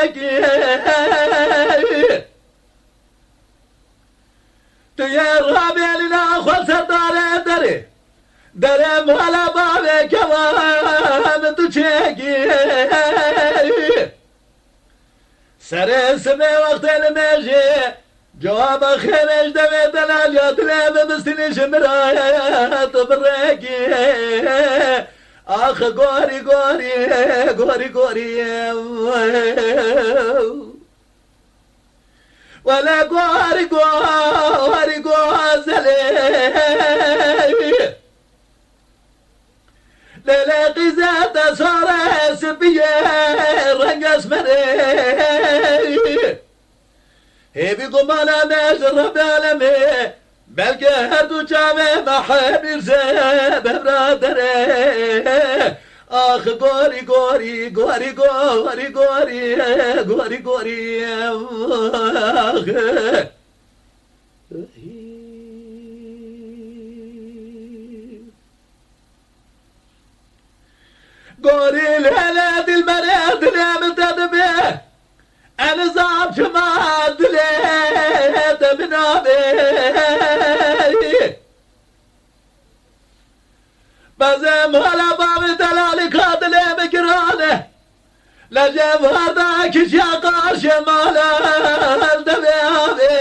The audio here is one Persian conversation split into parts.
تشكي تيرها لنا خلص داري درم على بابك وام تشكي سر سمي وقت المجي جواب خرج دمي دلال يطلب بستني شمرات بريكي اخ غوري غوري غوري غوري ولا غوري غوري غوزلي ليلة قزات صار سبيه رنقص مري هي بضمانة مجرب عالمي بلقى هردو جامع محابير زاب برادري آخ غوري غوري غوري غوري غوري غوري غوري آخ غوري الهلاد المراد نعم تدبه أنا صعب شماد ليت من أبي بزم هلا بابي دلالي قاتل بكرانه لجيب هرداك شاقار شمالا دبي أبي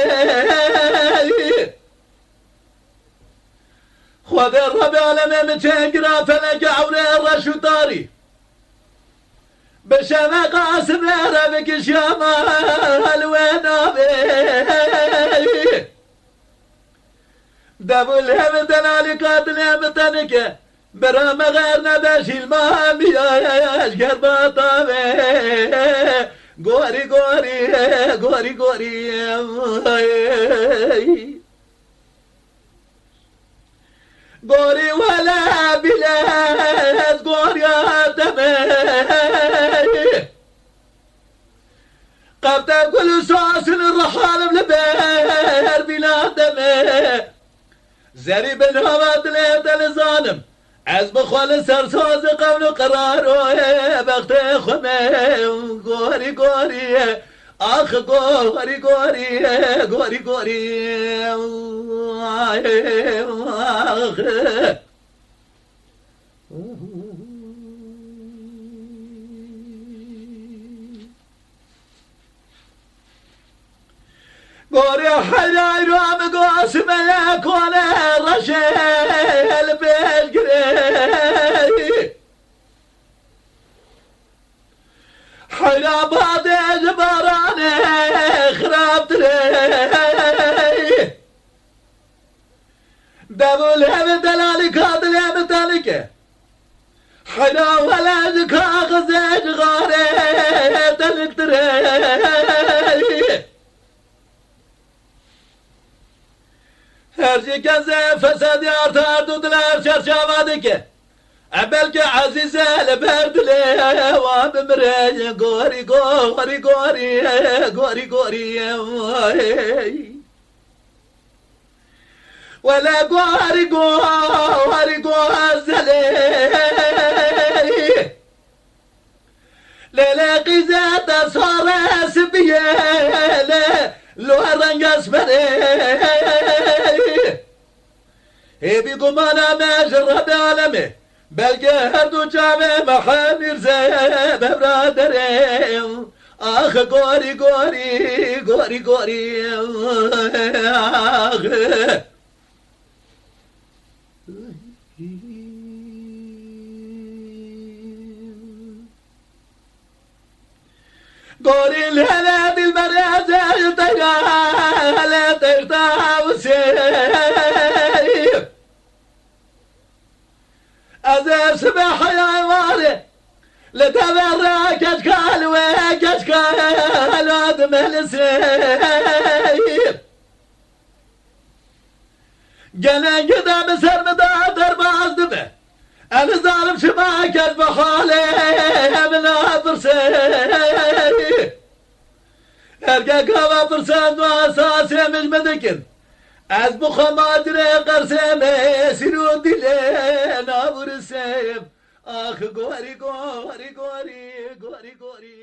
خذ الربي على متنقرا فلك عوري الرشو بشما قاسم ربك شمال ونابي دابو الهم دلالي قاتل بطنك برام غير نباشي المام ياش قربا طابي غوري غوري غوري غوري غوري ولا بلاد غوري دمي قبت كل ساس الرحال بلبير بلاد دمي زري بالهواد ليد الظالم عزب خال سرسوز قبل قراره بخت خمي غوري غوري اخ غوري غوري غوري غوري اخ غوري حلاي رام قاسم يكون رشيل بالقري حلا بادي جبراني خربت لي دابو الهم دلالي قاتل يمتلك حلا ولا ذكا غزيج غاري تلك تري هرچی کسی فساد یارتر دودلر چرچاواده که اول که عزیزه لبردله و بمره گوری گوری گوری گوری گوری ولا گوری گوری گوزله لیله قیزت ساره سبیه لو رنگس بره هبي ضمانا ما جرب عالمه بلقى هردو جامع محامير زي ببرادري اخ غوري غوري غوري غوري اخ غوري الهلال المريض يطير ترتاح وسيف أزف سبح يا واري لتبرع كشكال وكشكال وادم السيف قنا قدام سر مدادر باصدمه أنا ظالم شباك بحالي من أبرسي أرقى كوا برسان واساسي مش مدكن از بخمادر قرسمه سيرو دلين أبر السيف آخ غوري غوري غوري غوري غوري